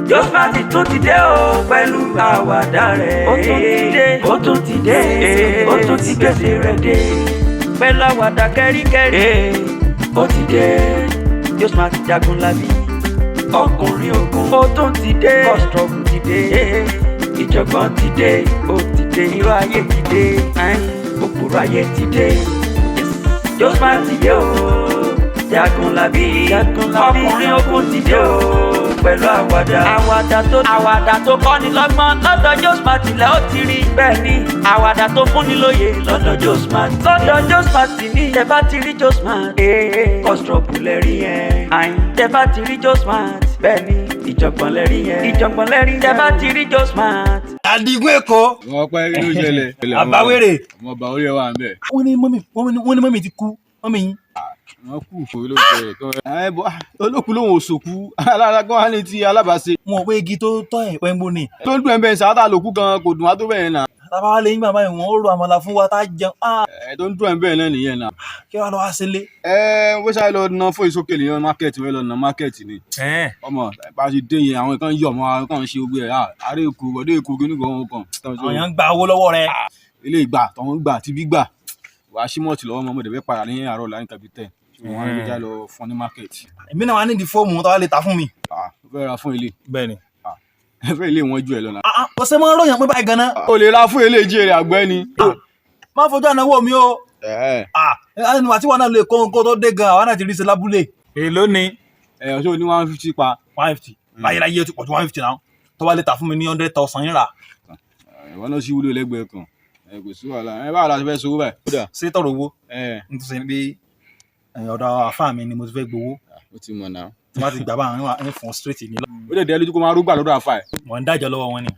Josmart tún ti dé o pẹ̀lú àwàdà rẹ̀. Ó tún ti dé ó tún ti gbèsè rẹ̀ dé pẹ̀lú àwàdà kẹ́ríkẹ́rí. Ó ti dé Josmart Jagunlabi ọkùnrin ogun. Ó tún ti dé kọ́sítọ́ọ̀bù ti dé ìjọ̀gbọ́n ti dé. Ó ti dé irọ́ ayé ti dé òpùrọ̀ ayé ti dé. Josmart ti dé o Jagunlabi ọkùnrin ogun ti dé o pẹ̀lú àwàdà tó kọ́ni lọ́gbọ́n lọ́dọ̀ Josmart lẹ́ ó ti rí. Bẹ́ẹ̀ ni àwàdà tó fúnni lóye lọ́dọ̀ Josmart ní tẹ́ bá ti rí Josmart kọ́sítọ́ọ̀bù lẹ́rí yẹn. Tẹ́ bá ti rí Josmart bẹ́ẹ̀ ni ìjọ̀gbọ̀n lẹ́rí yẹn. Tẹ́ bá ti rí Josmart. Adigun Èkó. Wọ́n pẹ́ inú ìṣẹ̀lẹ̀. Àbáwérè. Ọmọ ọba orí ẹ̀ wà ń bẹ̀. Wọ́n ní mọ́mì ti kú mọ́mì yín. Wọ́n kú fún olóògbé kan. Olókùn lòun ò sòkú alárakọ́ wá ní ti alábàáṣe. Wọn ò pé igi tó tọ́ ẹ̀ pẹ́ ń bó ni. Tó ń dùn ẹ̀ bẹ́ẹ̀ sàátà lòkú gan kò dùn wá tó bẹ́ẹ̀ náà. Tàbá wá lé yín bàbá yìí wọ́n ó ro àmàlà fún wa tá jẹun. Tó ń dùn ẹ̀ bẹ́ẹ̀ náà nìyẹn náà. Kí wàá lọ wá sílé. Wọ́n ṣáà lọ ná fún ìsókè lèyàn mákẹ́ẹ̀tì wọ́n lọ ná mákẹ́ẹ̀tì ni. Ọmọ bá ti dé yẹn àwọn kan yọ̀ mọ́ àwọn kan ṣe gbé ẹ̀ àárẹ̀ èkó bọ̀dé èkó kí nìkan wọn kàn. Àwọn èèyàn ń gba owó lọ́wọ́ rẹ̀. Ilé ìgbà tọ̀hún gbà tí bí gbà wàá símọ́ọ̀tì lọ́wọ́ mọ́ mọ́dẹ̀ fẹ́ padà ní àárọ̀ láyé tàbí tẹ̀. Wọ́n á lè já lọ fún ní mákẹ́ẹ̀tì. Èmi náà wá ní di fóòmù tó wá lè ta fún mi. Ó fẹ́ ra fún ilé. Bẹ́ẹ̀ni. Ẹ fẹ́ ilé wọn ju ẹ lọ náà. Kò sẹ́ mọ́ ròyìn pé báyìí gan-an. O lè ra fún ilé ìjì rẹ̀ àgbẹ̀ ni. Má fojú ànáwó mi o. Ẹnu àti wọn náà lè kó tó dé gan àwọn náà ti rí ṣe lábúlé. Èló ni. Ọ̀ṣọ́ ní 150 pa. 150. Báyìí láyé ó ti pọ̀ ju 150 náà. Tó wá lè ta fún mi ní 100,000 yín rà. Ìwọ náà sì wúlò lẹ́gbẹ̀ẹ́ kan. Kò sí wàhálà. Báwo la ti fẹ́ sowó báyìí? Ṣé tọrọ owó? N tún ṣe bí ọ̀dọ̀ àfáà mi ni mo ti fẹ́ gbowó. Ó ti mọ̀ náà. Tí wọ́n ti gbà bá àwọn ẹni fún straight ní. Ó dẹ̀ dẹ́ lójú kó máa rúgbà lọ́dọ̀ àfáà ẹ̀. Wọ́n ń dájọ́ lọ́wọ́ wọn ni.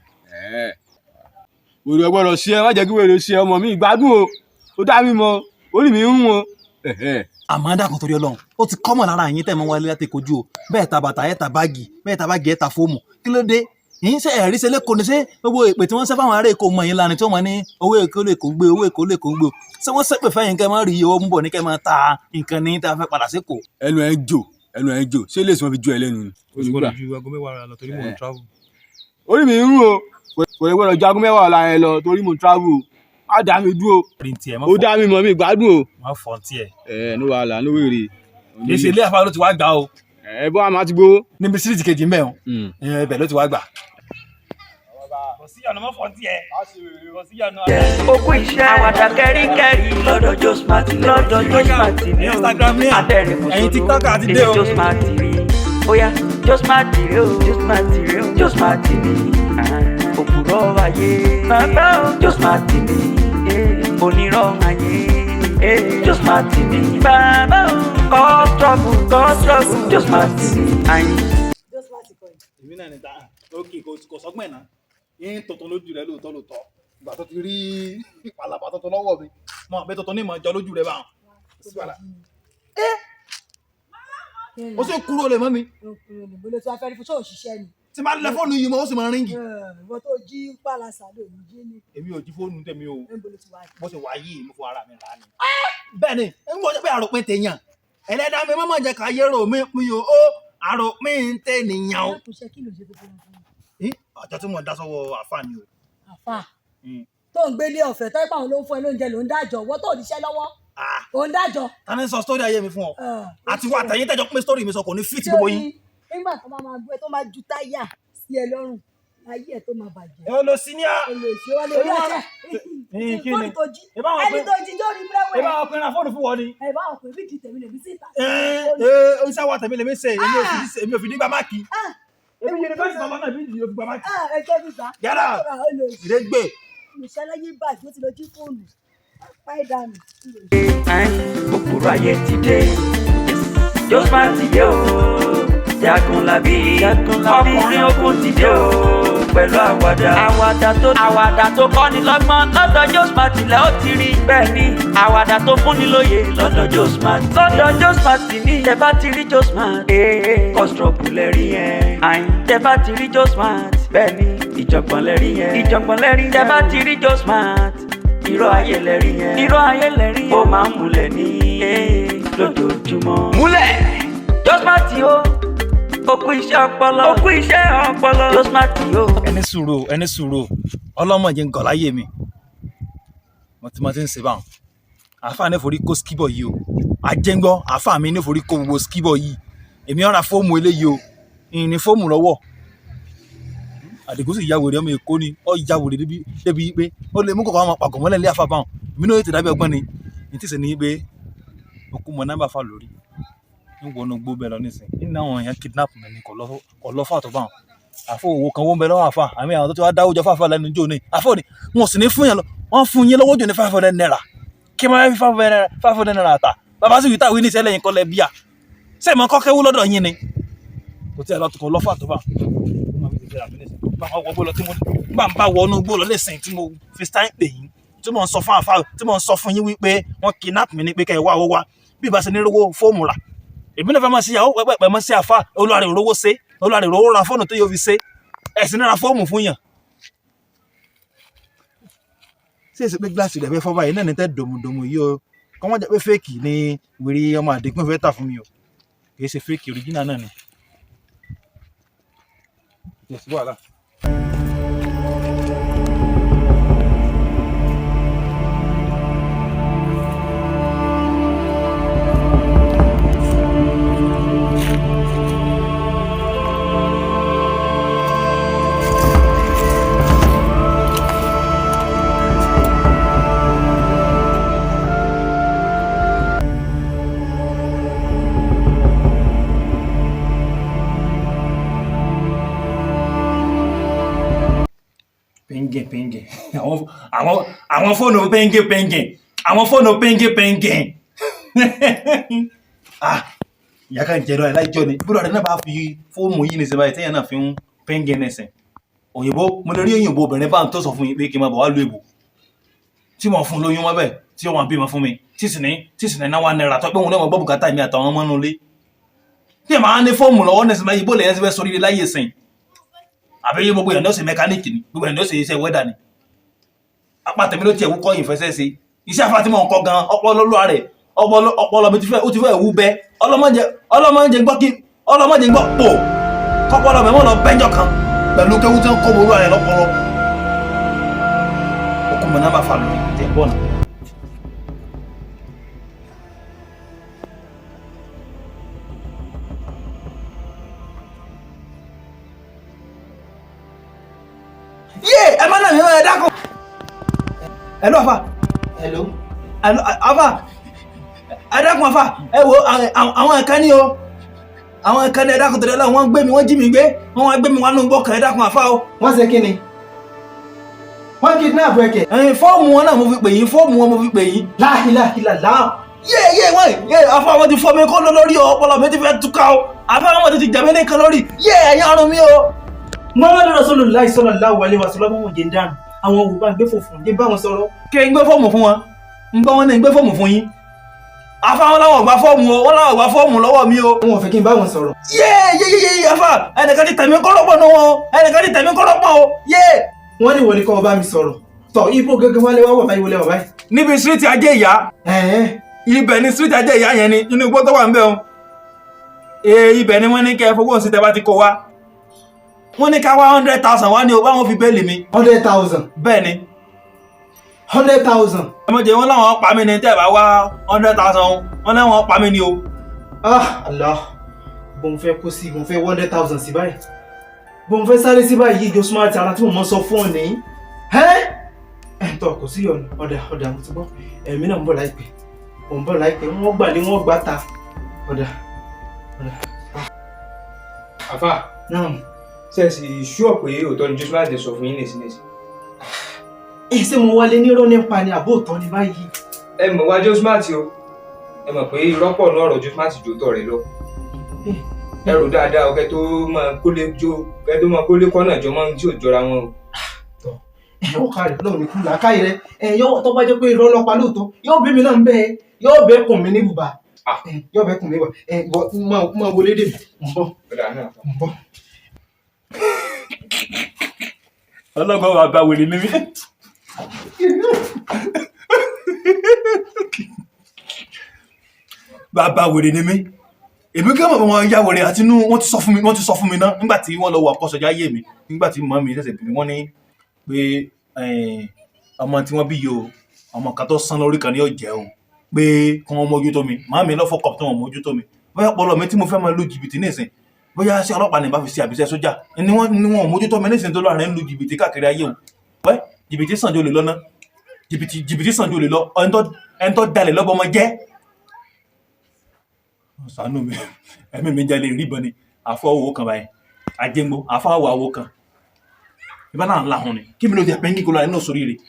Òrò ẹgbọ́dọ̀ ṣe ẹ má jẹ́ kí wèrè ṣe ọmọ mi ìgbádùn o. Ó dá mi mọ̀ orí mi ń rún o. Àmọ́ dákun torí Ọlọ́run ó ti kọ́mọ̀ lára yín tẹ̀ mọ́ wọlé láti kojú o. Bẹ́ẹ̀ ta bàtà ẹ̀ ta báàgì bẹ́ẹ̀ ta báàgì ẹ̀ ta fóòmù. Kí ló dé? Yín ṣe ẹ̀rí ṣe lẹ́kọ̀ọ́ ni ṣé gbogbo èpè tí wọ́n ṣe fáwọn ará Èkó mọ̀ yín lánàá tí wọ́n mọ̀ ní owó Èkó lè kó ń gbé owó Èkó lè kó ń gbé o. Ṣé wọ́n ṣépè fẹ́yìn kẹ́ máa rí owó ń bọ̀ ní kẹ́ máa ta nǹkan ní tá a fẹ́ padà sí Èkó? Ẹnu ẹ̀ ń jò ṣé lè sọ fi ju ẹ lẹ́nu ni. Olùgbọ́dọ̀ ju aago mẹ́wàá lọ torí mò ń travel. Orí mi ń rún o kò lè gbọ́dọ̀ ju aago mẹ́wàá la yẹn lọ torí mò ń travel o. Má dá mi dúró. Ó dá mi mọ̀ mi ìgbádùn o. Má fọ́n tiẹ̀. Ní wàhálà ní wèrè. Kì í ṣe ilé àfáà ló ti wá gbà o. Bọ́ àmà ti gbowó. Níbi síríìtì kejì ń bẹ̀ wọn. Ibẹ̀ ló ti wá gbà. Kò sí ọ̀nà mọ́ fọ́n tiẹ̀. Kò sí ọ̀nà. Okú iṣẹ́ àwàdà kẹ́ríkẹ́rí lọ́dọ̀ Josmart ní o. Instagram ní ẹ̀yin TikTok àti dé o. Josmart rí. Óyá Josmart rí o. Josmart ní òpùrọ̀ ayé. Josmart ní onírọ̀ ayé. Josmart ní bàbá o. Kọ́sítọ́ọ̀bù Josmart ní ayé. Èmi náà ní ta kò sọ́gbọ́n ẹ̀ náà. Yín tuntun lójú rẹ lóòótọ́ ìgbà tó ti rí ìpalàpà tuntun lọ́wọ́ mi mọ̀ àbẹ́ tuntun ní ìmọ̀ ìjọ lójú rẹ báwọn. Ó sì kúrò lè mọ́ mi. Ìbòlè tó afẹ́rí fún ṣé òṣìṣẹ́ ni. Tí máa lẹ fóònù yìí mọ́ ó sì máa ríngì. Ìwọ tó jí pàlàsà ló ní jí ni. Èmi ò jí fóònù tèmi o. Ìbòlè ti wá. Bó ṣe wà yìí mo fún ara mi rà ni. Bẹ́ẹ̀ni ń gbọ́dọ̀ pé àròpin tèèyàn ẹlẹ́dàá mi mọ́mọ́ jẹ́ ká yẹ́rò mi pin o àròpin tèèyàn o. Kò ṣe kí ló ṣe tó fún un. Àjọ tí mo dá sọ́wọ́ àfáà ni o. Àfáà tó ń gbélé ọ̀fẹ́ tó ń pa àwọn ló ń fún ẹ lóúnjẹ ló ń dájọ́ wọ́n tó níṣẹ́ lọ́wọ́ ò ń dájọ́. Ta ni sọ sítórì ayé mi fún ọ? Àti wà tẹ̀yìn tẹ́jọ́ pé sítórì mi sọ kò ní fìtì gbogbo yín. Nígbà tó máa gbé tó máa ju táyà sí ẹ lọ́rùn ayé ẹ tó máa bàjẹ́. Ẹ lọ sí ní à. Olùsí wa lè rí àṣẹ. Kí ni? Ẹni tó jí lórí brẹ́wẹ̀. Ẹ bá wọn pinna fóònù fún wọn ni. Ẹ bá wọn pè bí kì í tẹ̀mí lè bí síta. Oníṣẹ́ wa tẹ̀mí lè mí ṣe èmi ò fi nígbà máàkì. Èmi yunifásitì ọmọ náà bí ìdílé òfin gbàmáàkì. Ẹ jẹ́ bí sá. Yàrá ìrẹ́gbẹ̀. Ìṣẹ́lẹ́yìn bàjẹ́ ó ti lọ jí fóònù. Fáìdánù. Òpùrọ̀ ayé ti dé. Josmart ti dé o. Jagunlabi ọkùnrin ogun ti dé o. Pẹ̀lú àwàdà tó kọ́ni lọ́gbọ́n lọ́dọ̀ Josmart lẹ́ ó ti rí. Bẹ́ẹ̀ ni àwàdà tó fúnni lóye lọ́dọ̀ Josmart ní tẹ́ bá ti rí Josmart kọ́sítọ́ọ̀bù lẹ́rí yẹn. Tẹ́ bá ti rí Josmart bẹ́ẹ̀ ni ìjọ̀gbọ̀n lẹ́rí yẹn. Tẹ́ bá ti rí Josmart irọ́ ayé lẹ́rí yẹn. Ó máa ń múlẹ̀ ní lójoojúmọ́. Múlẹ̀ Josmart o ó kú iṣẹ́ ọpọlọ ló smart yó. ẹni sùúrù ọlọ́mọdé ń gọ̀ láyé mi mo ti ń ṣe báwọn àáfàá ní forí kó skibọ̀ yìí o àjẹngbọ́ àáfàá mi ní forí kó gbogbo skibọ̀ yìí èmi ọ̀ra fóòmù eléyìí o ìní fóòmù lọ́wọ́ Àdìgún sì yàwòrè ọmọ Èkó ni ọ yàwòrè débi pé ó lè mú kọ̀ọ̀kan ọmọ pàgọ́ mọ́lẹ̀ lé àfa báwọn èmi náà ti dàbí ọgbọ́n ni ní tí sì ní pé okú mọ nọ́mbà fà lórí ń wọnú gbó bẹ́ẹ̀ lọ nísìnyí nínú àwọn èèyàn kidnap mi ni kò lọ fà tó báwọn àfọ òwò kan wọ́n ń bẹ lọ́wọ́ àfà àmì àwọn tó ti wá dáwọ́ jọ fàfà lẹ́nu jò ní àfọ ni wọn sì ní fún yẹn lọ wọ́n fún yín lọ́wọ́ jò ní 500 naira kí wọ́n fi 500 naira ta bàbá sì wíta wí ní ìṣẹ́lẹ̀ yín kọ́lẹ̀ bíà ṣé ìmọ̀ kọ́kẹ́wú lọ́dọ̀ yín ni kò tí ẹ lọ tó kọ́ lọ́fà tó bá bá ń bá wọnú gbó lọ lẹ́sìn tí mo fi stein pè yín tí mo ń sọ fún àfà tí mo ń sọ fún yín wípé wọ́n kidnap mi ní pé kẹ́ ẹ wá owó wá bí ìbá ṣe ní rówó fóòmù rà èmi náà fẹ́ máa ṣe ìyàwó pẹ̀pẹ̀ mọ́ sí àfà olùwàrẹ̀ òrówó ṣe olùwàrẹ̀ òrówó ra fóònù tó yóò fi ṣe ẹ̀sìn náà ra fóòmù fún yàn. ṣé èsì pé gíláàsì rẹ̀ fẹ́ fọ́ báyìí náà ní tẹ́ dòmùdòmù yìí o kọ́ wọ́n jẹ́ pé fẹ́ẹ̀kì ni wèrè ọmọ Àdìgún fẹ́ tà fún mi o kì í ṣe fẹ́ẹ̀kì òrìjínà náà ni. pẹ́ngẹ̀ àwọn fóònù pẹ́ngẹ̀ àwọn fóònù pẹ́ngẹ̀ ìyá kan jẹ́rọ aláìjọ́ ni búrọ̀ rẹ̀ náà bá fi fóòmù yìí nìsẹ̀ báyìí tẹ́yàn náà fi ń pẹ́ngẹ̀ nẹ̀sẹ̀ òyìnbó mo lè rí òyìnbó obìnrin bá ń tó sọ fún yín pé kí n máa bọ̀ wá lu èbò tí mo fún lóyún wọn bẹ́ẹ̀ tí wọ́n bímọ fún mi tí sì ní náwó náírà tó pé wọn náà gbọ́ bùkátà mi àtàwọn ọmọ nulẹ̀ tí ẹ̀ máa ní fóòmù lọ́wọ́ nẹ̀sẹ̀ báyìí bó lè yẹn ti fẹ́ sórí láyé sìn àbí gbogbo èèyàn ló ṣe mẹkáníìkì ni gbogbo èèyàn ló ṣe iṣẹ́ wẹ́dà ni apá tèmi ló tiẹ̀ wúkọ́ ìfẹsẹ̀ ṣe iṣẹ́ afá tí mò ń kọ́ gan ọpọlọ lọ́wọ́ rẹ̀ ọpọlọ mi ó ti fẹ́ wú bẹ́ ọlọ́mọdé gbọ́ pò kọ́pọlọ mẹ́mọ́ lọ bẹ́jọ́ kan pẹ̀lú kéwú tí ń kọ́ ború rẹ̀ lọ́pọlọ okùn mọ̀ náà bá fa lórí tẹ̀ bọ́ọ̀nù. ẹ má nà mí ẹ dákun. Hello afa. Hello. Afa ẹ dákun afa ẹ wo àwọn ẹ̀ka ní o àwọn ẹ̀ka ní ẹ dákun tẹ̀lé wọ́n gbé mi wọ́n jí mi gbé wọ́n wá gbé mi wá nù gbọ́kàn ẹ dákun afa o. Wọ́n ṣe kí ni? Wọ́n kidnap ẹ̀kẹ́. Fọ́ọ̀mù wọn náà mo fi pè yín fọ́ọ̀mù wọn mo fi pè yín. Láàhìláhìláhà. Yé afa wọn ti fọ́ mi kọ́ lórí o ọpọlọ mi ti fẹ́ túká o afa wọn ti jẹ̀mí ní kan lórí ẹ̀yìn ọrùn mi o. Muhammadu Rasulullah sallallahu alaihi wasallam wọn jẹ dànù àwọn òwúgbà gbé fòfò jẹ bá wọn sọ̀rọ̀. kí n gbé fọ́ọ̀mù fún wọn n gbọ́ wọn ní gbé fọ́ọ̀mù fún yín afa wọn láwọn gba fọ́ọ̀mù o wọn láwọn gba fọ́ọ̀mù lọ́wọ́ mi o. Wọn ò fẹ́ kí n bá wọn sọ̀rọ̀. Yé afa ẹnìkan ti tẹ̀mí kọ́lọ́pọ̀ náà wọn ẹnìkan ti tẹ̀mí kọ́lọ́pọ̀ o yé. Wọ́n ní wọlé kọ́ ọba mi sọ̀rọ̀ tọ̀ ibo gẹ́gẹ́ wálé wá wà báyìí wọlé wà báyìí. níbi street ajé ìyá ibẹ̀ ni street ajé ìyá yẹn ni inú igbó tó wà ń bẹ̀ o ibẹ̀ ni wọ́n ní kẹ́ fowó sí tẹ́ bá ti kó wa wọ́n ní ká wá 100,000 wá ní o báwọn fi bẹ́ẹ̀lì mi. 100,000. bẹ́ẹ̀ ni. 100,000. ẹmọ́jẹ wọn láwọn pa mí ní tẹ́ bá wá 100,000 wọn láwọn pa mí ní o. Allah bọ́n fẹ́ kó sí bọ́n fẹ́ 100,000 sí báyìí bọ́n fẹ́ sáré sí báyìí yíjọ smart ara tí mo mọ́ sọ fún ọ ní tọ́ kò sí ọ̀dà mo ti gbọ́ ẹ̀mí náà ń bọ̀ láìpẹ́ wọ́n gbà lé wọ́n gbà ta ọ̀dà. Àfà náà sẹ́ẹ̀sì ṣúọ̀ pé òótọ́ ni Joseph láti sọ fún yín nìsínẹ́sì. ṣé mo wálé nírọ́ nípa ni àbó òótọ́ ni báyìí. ẹ mọ̀ wá Joseph o ẹ mọ̀ pé irọ́ pọ̀ náà ọ̀rọ̀ Joseph jòótọ́ rẹ̀ lọ. ẹ rò dáadáa ọkẹ tó máa kólé kọ́nà jọ mọ́ tí ò jọra wọn o. ó kárí lọ́wọ́ ní kúlù àkáyé rẹ yóò tó bá jẹ́ pé irọ́ ọlọ́pàá lóòótọ́ yóò bí mi náà ń bẹ́ẹ̀ yóò bẹ́ẹ̀ kùn mí ní bùbá yóò bẹ́ẹ̀ kùn mí wà máa wọlé dè mí ń bọ̀. ọlọ́gbọ́n wa bá wèrè níbi. bàbá wèrè ní mi èmi kí wọn ya wèrè àti inú wọn ti sọ fún mi náà nígbà tí wọ́n lọ wọ àkọsọjá ayé mi nígbà tí mọ́ mi ṣẹ̀ṣẹ̀ bí wọ́n ní pé ọmọ tí wọ́n bí yìí o ọmọ kan tó sán lórí kan ní ọ̀jẹ̀ o pé kí wọ́n mójútó mi màá mi lọ́fọ̀kọ̀ tí wọ́n mójútó mi bóyá pọlọ mi tí mo fẹ́ máa lu jìbìtì nísìn bóyá sí ọlọ́pàá ní bá fi ṣe àbíṣẹ́ sójà ni wọ́n mójútó mi nísìn tó lọ́rẹ̀ ń lu jìbìtì káàkiri ayé o wẹ́ jìbìtì sàn jò lè lọ ná jìbìtì sàn jò lè lọ ẹni tó dalẹ̀ lọ́bọ ọmọ jẹ́ ṣàánú mi ẹ̀mí mi jalè ríbọn ni àfọwọ́ kan báyìí àjẹgbó àfọwọ́ àwọ̀ kan ìbá náà ńlá hàn ni kí mi ló ti ẹ̀pẹ́ ń kíkọ́ lọ nínú sórí rẹ̀.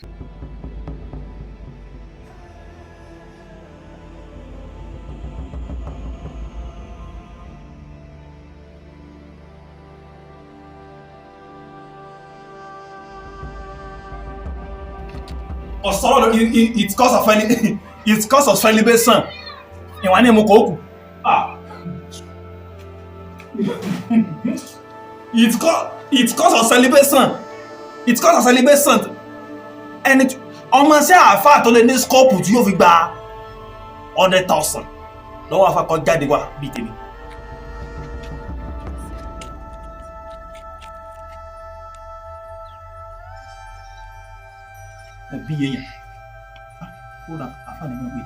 ọ̀sọ́rọ̀ it's cause of celebration ìwà ní mo kò kù it's cause of celebration ẹni ọmọ sí àáfà tó lè ní skọ́pù tí yóò fi gba 100,000 lọ́wọ́ afakọ jáde wá bí kìíní. bí èèyàn fúnra àfà ní wọ́n gbé.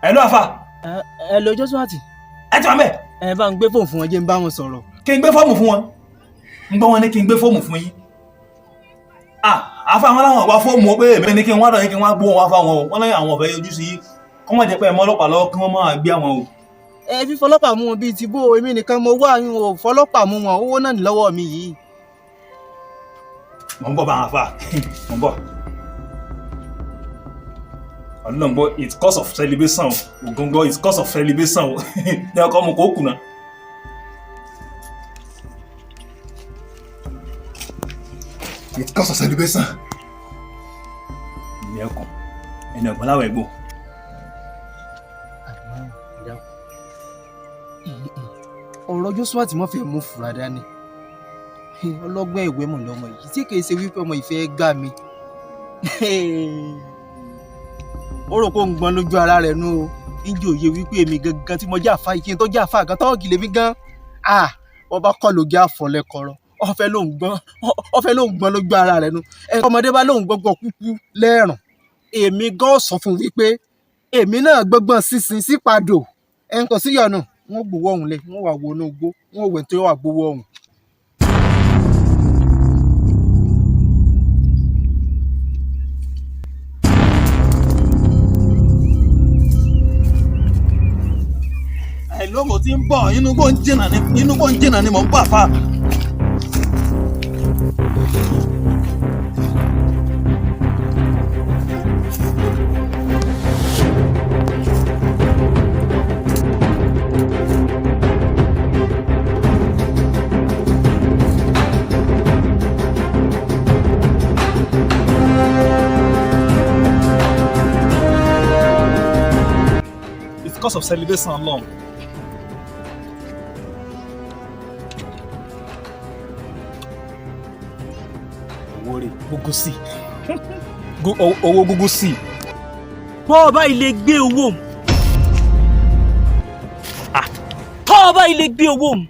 ẹ̀lú àfà. ẹ̀lú Jósúàtì. ẹ ti wà mẹ́. ẹ bá ń gbé fóònù fún wọn jẹ́ ń bá wọn sọ̀rọ̀. kí n gbé fóònù fún wọn ń gbọ́ wọn ní kí n gbé fóònù fún yín. àfà wọn láwọn wá fóònù pé èmi ní kí n wá dọ̀ yín kí n wá gbó wọn wá fáwọn o wọn lẹ́yìn àwọn ọ̀fẹ́ yọjú sí yín kọ́ mọ̀ jẹ́ pé ẹ̀mọ́ ọlọ́pàá lọ́wọ́ kí wọ́n máa gbé àwọn o. ẹ fi fọlọ́pàá mú wọn bíi ti bó èmi nìkan mo wá yín o fọlọ́pàá mú wọn owó náà ní lọ́wọ́ mi yìí. mo ń bọ̀ bá wọn fà mo ń bọ̀. ọlọ́ngbọ́ it's cause of celebration ògóngọ́ it's cause of celebration ní ọkọ̀ ọmọ kò kùnà. it's cause of celebration. ní ẹkùn ẹni ọ̀gbọ́n láwọn ẹ̀gbọ́n. ọ̀rọ̀ Jósúàtì mọ́ fẹ́ mú fura dání ọlọ́gbọ́n ìwé mọ̀ lọ́mọ yìí tí kìí ṣe wípé ọmọ ìfẹ́ gbà mí ó rò pé ó ń gbọ́n lójú ara rẹ̀ nú o níjẹ́ òye wípé èmi gangan tí mo jẹ́ àfa ìkíni tó jẹ́ àfa gan tọ́ọ̀gì lèmi gan wọ́n bá kọ́ lóge àfọ̀lẹ́kọ̀rọ̀ ọ̀fẹ́ ló ń gbọ́n lójú ara rẹ̀ nú ọmọdé bá lóun gbọ́gbọ́ kúkú lẹ́rùn èmi gan sọ fún wípé èmi náà gbọ́gbọ́n sísin sípadò kò sí yọ̀nù wọ́n gbowó ọ̀hún lẹ̀ wọ́n wà wo inú igbó wọ́n wẹ̀ tó wà gbowó ọ̀hún. àìlóko tí ń bọ̀ inú gbó ń jìnà ni mò ń bà fà. It's because of celebration alone. Google sí owó Google sí. bọ́ ọba ilé gbé owó mu tọ́ ọba ilé gbé owó mu.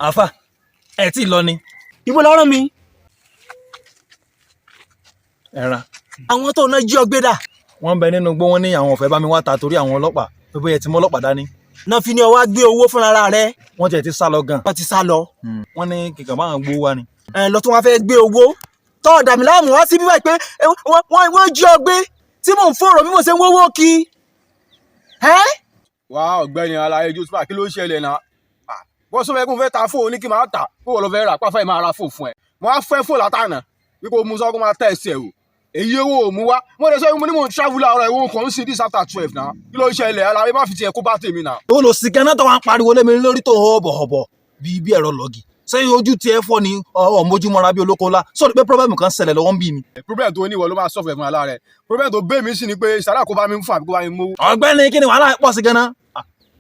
àfà ẹ tí lọ ni. ibo lọ́rọ̀ mi. ẹran. àwọn tó náà jí ọgbẹ́ dà. wọ́n bẹ nínú gbó wọn ní àwọn ọ̀fẹ́ bá mi wá ta torí àwọn ọlọ́pàá tó bóyá ti mú ọlọ́pàá dání. náà fi ní ọwọ́ gbé owó fúnra rẹ̀. wọ́n tiẹ̀ ti sá lọ gan. wọ́n ti sá lọ. wọ́n ní kìkà bá àwọn gbó wá ni. lọ tún wá fẹ́ gbé owó tọ́ ọ̀dà mi láàmú wá sí bíbá pé wọ́n jí ọgbẹ́ tí mò ń fọ̀rọ̀ bí mo ṣe ń wọ́wọ́ kí. wá ọ̀gbẹ́ni aláyé Jósúà kí ló ń ṣẹlẹ̀ náà bọ́ sọ fẹ́ kó fẹ́ ta fóònù ní kí n máa tà kó wọ́n lọ fẹ́ rà pàfẹ́ máa ra fóònù fún ẹ mo á fẹ́ fóònù látànà bí kò mú sọ kó máa tẹ̀ ẹsẹ̀ o èyí owó ò mú wá mo lè sọ mo ní mò ń travel àárọ̀ ìwọ̀n kan ń sin this after 12 náà kí ló ń ṣẹlẹ̀ aláyé má fi tiẹ̀ kó bá tèmi náà. ó lọ sí ganan tó wá ń pariwo lé mi lórí tó họ̀bọ̀họ̀bọ̀ bí ẹ̀rọ lọ́gì sẹ́yìn ojú tiẹ̀ fọ́ ni ọmọjúmọ́ra bí olóko ńlá sọ̀rọ̀ pé pírọ́bẹ̀mù kan ṣẹlẹ̀ lọ́wọ́ ń bí mi. problem tó ní ìwọ ló máa sọ̀fẹ̀ fún ara rẹ̀ problem tó bẹ́ẹ̀ mi sì ni pé ìsàlẹ̀ kó bá mi fún àbí kó bá mi mú. ọ̀gbẹ́ni kí ni wàhálà pọ̀ sí ganan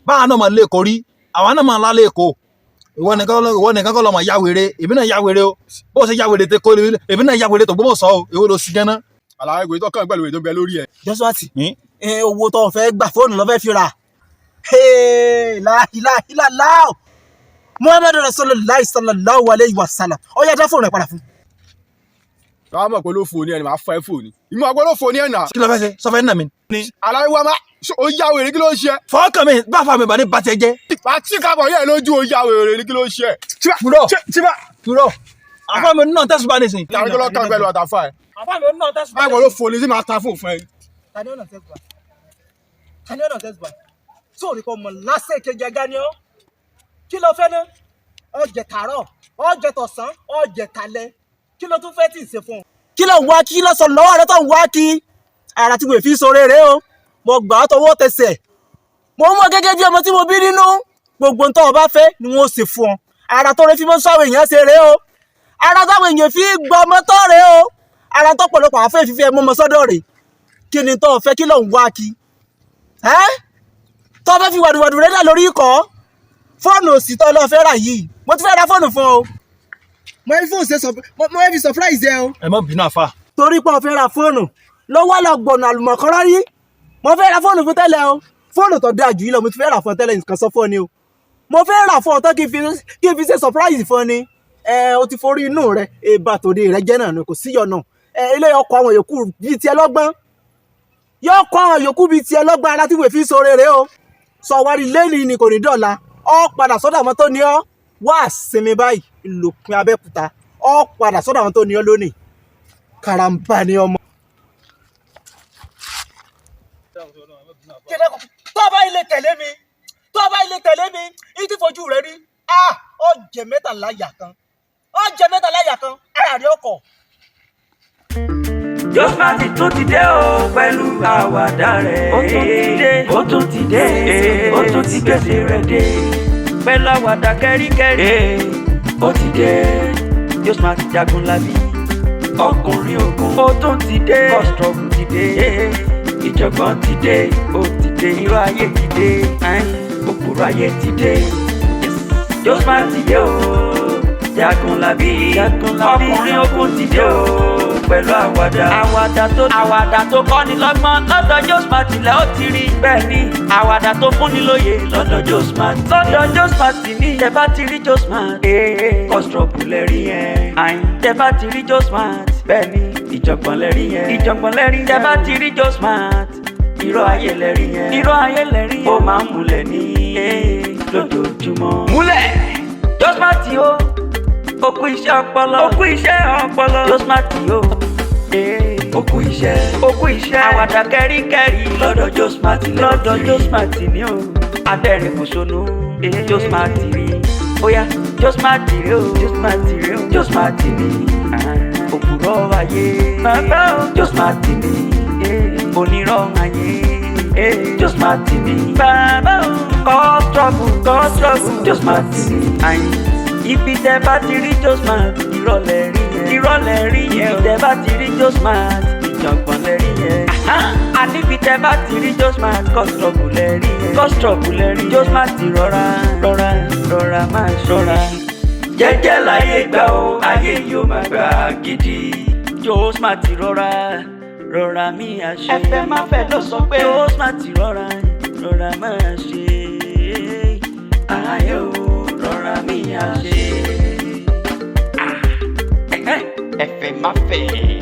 báwa náà máa lé èkó rí àwa náà máa lálé èkó ìwọ nìkan kọ́ lọ́mọ ya wèrè èmi náà ya wèrè o bó ṣe ya wèrè tẹ kó èmi náà ya wèrè tó gbọ́mọ̀ sọ o èwo ló sí ganan. àlàyé ìwé tó kàn pẹ̀lú ìwé tó bẹ lórí ẹ̀. Joshua owó tó fẹ́ gbà fóònù ló fẹ́ fi rà láìláìláìláò Muhammadu Rasulullah sallallahu alayhi wa sallam ó yá dá fóònù rẹ̀ padà fún. káwọn mọ̀ pé ló fò ní ẹni máa fọ́ ẹ fò ní ìmọ̀ àgbọ̀ ló fò ní ẹ̀nà. kí ló fẹ́ ṣe sọ fẹ́ nà mí. àlàyé wa máa ó yá wèrè kí ló ṣe. fọwọ́kàn mi bá fa mi bá ní bàtẹ́ jẹ́. pàtí kábọ̀ yẹ́ lójú ó yá wèrè ní kí ló ṣe. kúrò àfa mi náà tẹ̀sùn bá ní sìn. ìyàwó kí ló kàn pẹ̀lú àtàfà ẹ̀. àfa mi náà tẹ̀sùn bá ní àgbọ̀ ló fò ní sí máa ta fún òfin ẹ̀. Tani ọ̀nà tẹ́sùbà sóòrì kan mọ̀ lásẹ̀ kejì ẹgá ni ọ́ kí ló fẹ́ ná ọjẹ̀ tààrọ̀ ọjẹ̀ tọ̀sán ọjẹ̀ talẹ́ kí ló tún fẹ́ tì í ṣe fún ọ. kí ló ń wá kí ló sọ lọ́wọ́ rẹ tó ń wá kí ara tí mo fi sọ̀rọ̀ rẹ o mo gbà á tọwọ́ tẹsẹ̀ mo mọ̀ gẹ́gẹ́ bí ọmọ tí mo bí nínú gbogbo nǹkan ọba fẹ́ ni wọ́n ṣe fún ọ ara tó rẹ fi mọ́ sọ́wọ́ èèyàn ṣe rẹ o ara táwọn èèyàn fi gbọ́ ọmọ tó rẹ o ara tó pọ̀lọpọ̀ àfẹ́ fífẹ́ mọ́ ọmọ sọ́dọ̀ rẹ kí ni tó fẹ́ kí ló ń wá kí tó fẹ́ fi wàdùwàdù rẹ dà lórí ikọ̀ fóònù òsì tó lọ fẹ́ rà yìí mo ti fẹ́ ra fóònù fún ọ mo fi surprise ẹ o. ẹ má bínú àfa. torí pé o fẹ́ ra fóònù ló wá lọ gbọ̀nà àlùmọ̀kọ́rọ́ rí mo fẹ́ ra fóònù fún tẹ́lẹ̀ o fóònù tó dáa jù yìí lọ mo ti fẹ́ rà fún ọ tẹ́lẹ̀ nǹkan sọ fún ọ ni o mo fẹ́ rà fún ọ tó kí n fi ṣe surprise fún ọ ni o ti forí inú rẹ èèbà tòde rẹ jẹ́ náà kò sí yọ̀nà ilé ọkọ̀ àwọn yòókù bíi tiẹ̀ lọ́gbọ́n yóò kọ́ àwọn yòókù bíi tiẹ̀ lọ́gbọ́n ara tí wèé fi sóore rẹ o sọ wárí lẹ́yìn ni kò ní dọ̀la ọ padà sọ́dọ̀ àwọn tó ní ọ wá sinmi báyìí lòpin Abẹ́òkúta ọ padà sọ́dọ̀ àwọn tó ní ọ lónìí karamba ni ọmọ. tó bá ilé tẹ̀lé mi ìdí fojú rẹ rí ọ jẹ mẹ́tàlá yà kan àárín ọkọ̀. Josmart tún ti dé o pẹ̀lú àwàdà rẹ̀. ó tún ti dé ó tún ti gbèsè rẹ̀ dé pẹ̀lú àwàdà kẹ́ríkẹ́rí. ó ti dé Josmart Jagunlabi ọkùnrin ogun. ó tún ti dé kọ́sítọ́ọ̀mù ti dé ìjọ̀gbọ́n ti dé ó ti dé irọ́ ayé ti dé òpùrọ̀ ayé ti dé. Josmart ti dé o Jagunlabi ọkùnrin ogun ti dé o pẹ̀lú àwàdà tó kọ́ni lọ́gbọ́n lọ́dọ̀ Josmart lẹ́ ó ti rí bẹ́ẹ̀ ni àwàdà tó fúnni lóye lọ́dọ̀ Josmart ní tẹ́ bá ti rí Josmart kọ́sítọ́ọ̀bù lẹ́rí yẹn tẹ́ bá ti rí Josmart bẹ́ẹ̀ ni ìjọ̀gbọ̀n lẹ́rí yẹn tẹ́ bá ti rí Josmart irọ́ ayé lẹ́rí yẹn ó máa ń múlẹ̀ ní lójoojúmọ́. múlẹ̀ Josmart o ó kú iṣẹ́ ọpọlọ Josmart o ó kú iṣẹ́ àwàdà kẹ́ríkẹ́rí lọ́dọ̀ Josmart ni o adẹ́rìn kòsónú Josmart rí óyá Josmart rí o Josmart ni òpùrọ̀ ayé Josmart ni onírọ̀ ayé Josmart ni bàbá o kọ́sítọ́ọ̀bù Josmart ni ibi tẹ́ bá ti rí Josmart ìrọ̀lẹ́ rí yẹn ibi tẹ́ bá ti rí Josmart ìjọ̀gbọ̀n lẹ́rí yẹn àníbi tẹ́ bá ti rí Josmart kọ́sítọ́ọ̀bù lẹ́rí yẹn Josmart rọra máa ṣọ́ra jẹ́jẹ́ láyé gbà ó ayé yóò máa gbà gidi Josmart rọra mí àṣẹ ẹfẹ má fẹ́ lọ sọ pé Josmart rọra máa ṣe ayé o rọra mi àṣẹ. ẹfẹ má fẹ́.